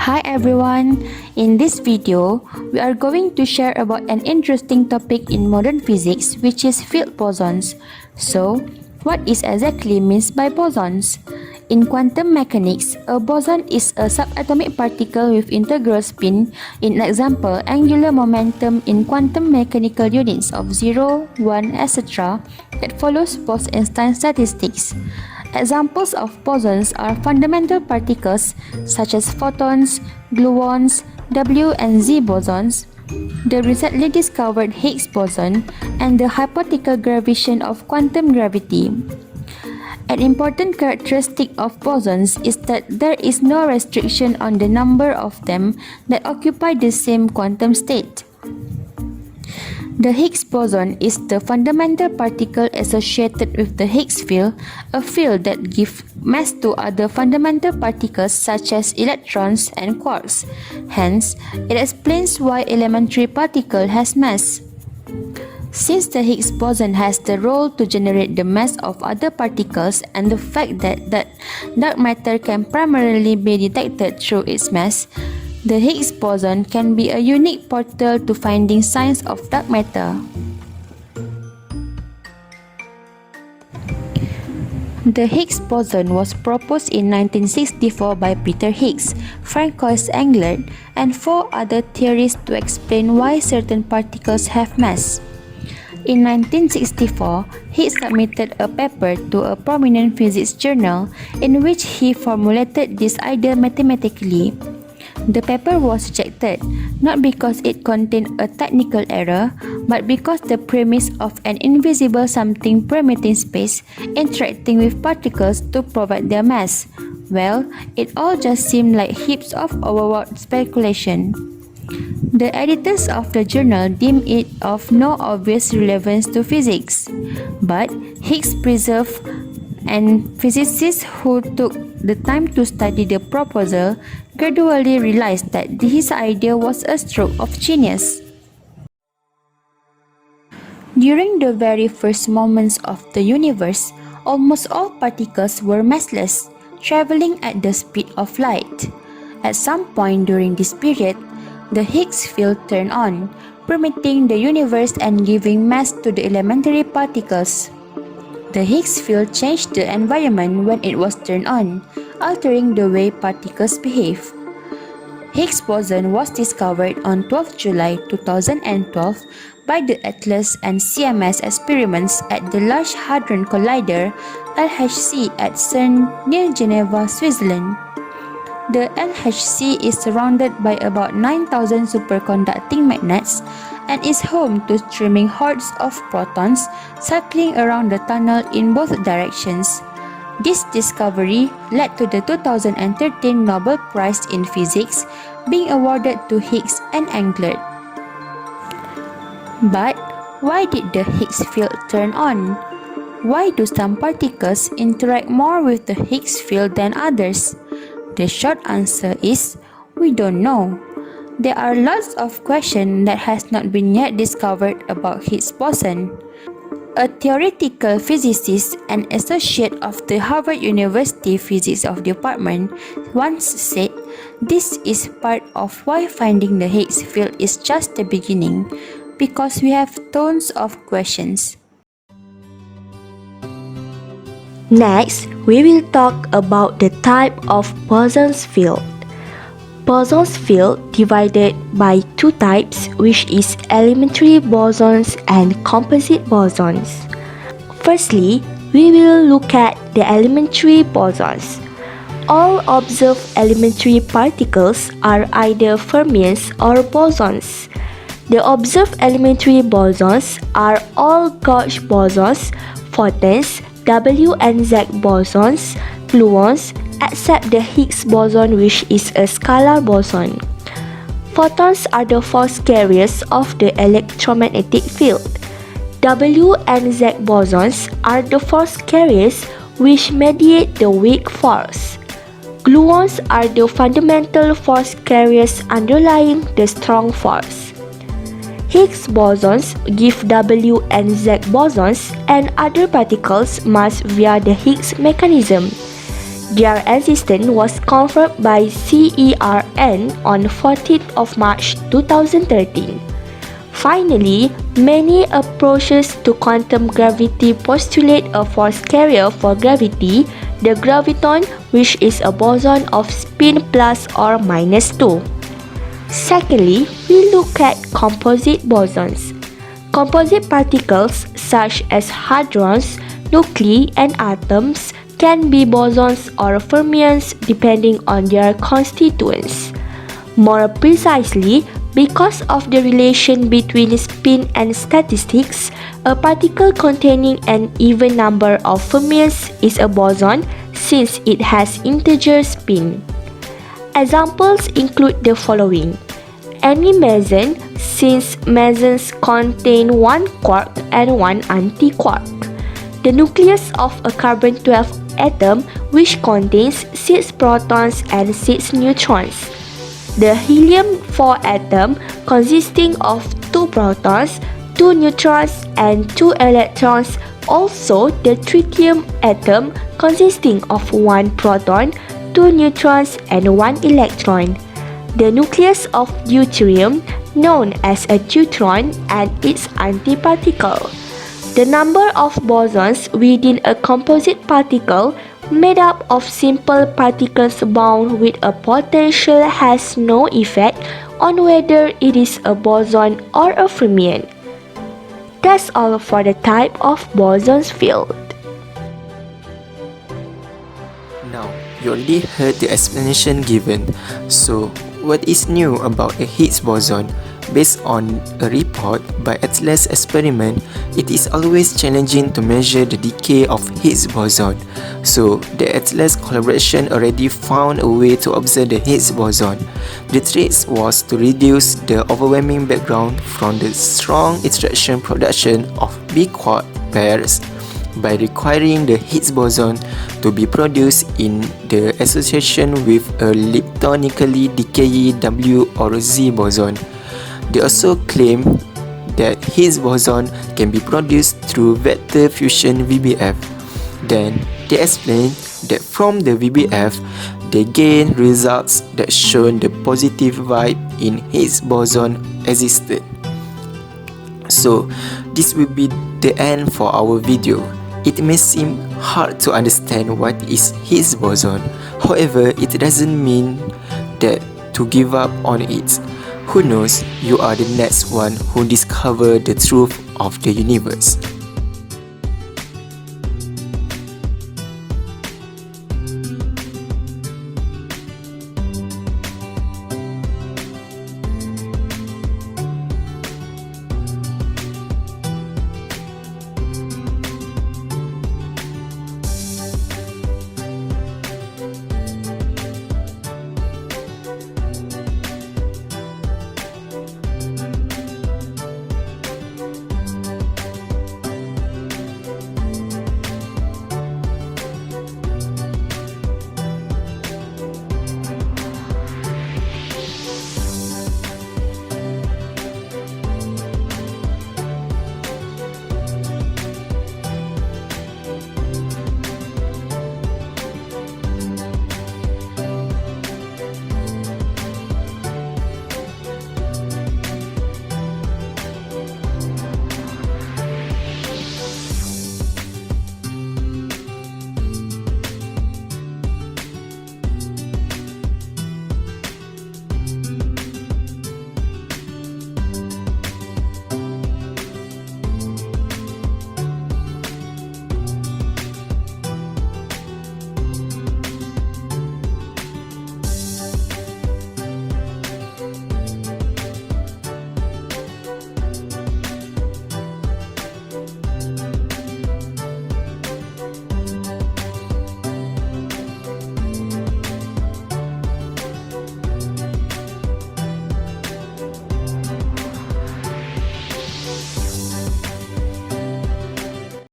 Hi everyone! In this video, we are going to share about an interesting topic in modern physics, which is field bosons. So, what is exactly means by bosons? In quantum mechanics, a boson is a subatomic particle with integral spin, in example, angular momentum in quantum mechanical units of 0, 1, etc. that follows Bose-Einstein statistics. Examples of bosons are fundamental particles such as photons, gluons, W and Z bosons, the recently discovered Higgs boson, and the hypothetical gravitation of quantum gravity. An important characteristic of bosons is that there is no restriction on the number of them that occupy the same quantum state. The Higgs boson is the fundamental particle associated with the Higgs field, a field that gives mass to other fundamental particles such as electrons and quarks. Hence, it explains why elementary particle has mass. Since the Higgs boson has the role to generate the mass of other particles and the fact that dark matter can primarily be detected through its mass, the Higgs boson can be a unique portal to finding signs of dark matter. The Higgs boson was proposed in 1964 by Peter Higgs, Francois Englert, and four other theorists to explain why certain particles have mass. In 1964, he submitted a paper to a prominent physics journal in which he formulated this idea mathematically. The paper was rejected, not because it contained a technical error, but because the premise of an invisible something permeating space interacting with particles to provide their mass. Well, it all just seemed like heaps of overwrought speculation. The editors of the journal deemed it of no obvious relevance to physics, but Higgs preserved and physicists who took the time to study the proposal gradually realized that his idea was a stroke of genius. During the very first moments of the universe, almost all particles were massless, traveling at the speed of light. At some point during this period, the Higgs field turned on, permitting the universe and giving mass to the elementary particles. The Higgs field changed the environment when it was turned on, altering the way particles behave. Higgs boson was discovered on 12 July 2012 by the ATLAS and CMS experiments at the Large Hadron Collider (LHC) at CERN near Geneva, Switzerland. The LHC is surrounded by about 9,000 superconducting magnets and is home to streaming hordes of protons circling around the tunnel in both directions. This discovery led to the 2013 Nobel Prize in Physics being awarded to Higgs and Englert. But why did the Higgs field turn on? Why do some particles interact more with the Higgs field than others? The short answer is, we don't know. There are lots of questions that has not been yet discovered about Higgs boson. A theoretical physicist and associate of the Harvard University Physics of Department once said, "This is part of why finding the Higgs field is just the beginning, because we have tons of questions." Next, we will talk about the type of bosons field. Bosons field divided by two types, which is elementary bosons and composite bosons. Firstly, we will look at the elementary bosons. All observed elementary particles are either fermions or bosons. The observed elementary bosons are all gauge bosons, photons, W and Z bosons, gluons, except the Higgs boson, which is a scalar boson. Photons are the force carriers of the electromagnetic field. W and Z bosons are the force carriers which mediate the weak force. Gluons are the fundamental force carriers underlying the strong force. Higgs bosons give W and Z bosons and other particles mass via the Higgs mechanism. Their existence was confirmed by CERN on 14th of March 2013. Finally, many approaches to quantum gravity postulate a force carrier for gravity, the graviton, which is a boson of spin plus or minus 2. Secondly, we look at composite bosons. Composite particles such as hadrons, nuclei, and atoms can be bosons or fermions depending on their constituents. More precisely, because of the relation between spin and statistics, a particle containing an even number of fermions is a boson since it has integer spin. Examples include the following. Any meson, since mesons contain one quark and one antiquark. The nucleus of a carbon-12 atom which contains 6 protons and 6 neutrons. The helium-4 atom consisting of 2 protons, 2 neutrons and 2 electrons. Also, the tritium atom consisting of 1 proton, 2 neutrons and 1 electron. The nucleus of deuterium, known as a deuteron, and its antiparticle. The number of bosons within a composite particle made up of simple particles bound with a potential has no effect on whether it is a boson or a fermion. That's all for the type of bosons field. Now, you already heard the explanation given. So, what is new about a Higgs boson? Based on a report by Atlas experiment, it is always challenging to measure the decay of Higgs boson. So, the Atlas collaboration already found a way to observe the Higgs boson. The trick was to reduce the overwhelming background from the strong interaction production of big quark pairs by requiring the Higgs boson to be produced in the association with a leptonically decaying W or Z boson. They also claim that Higgs boson can be produced through vector fusion VBF. Then, they explain that from the VBF, they gain results that show the positive vibe in Higgs boson existed. So, this will be the end for our video. It may seem hard to understand what is Higgs boson. However, it doesn't mean that to give up on it. Who knows, you are the next one who discover the truth of the universe.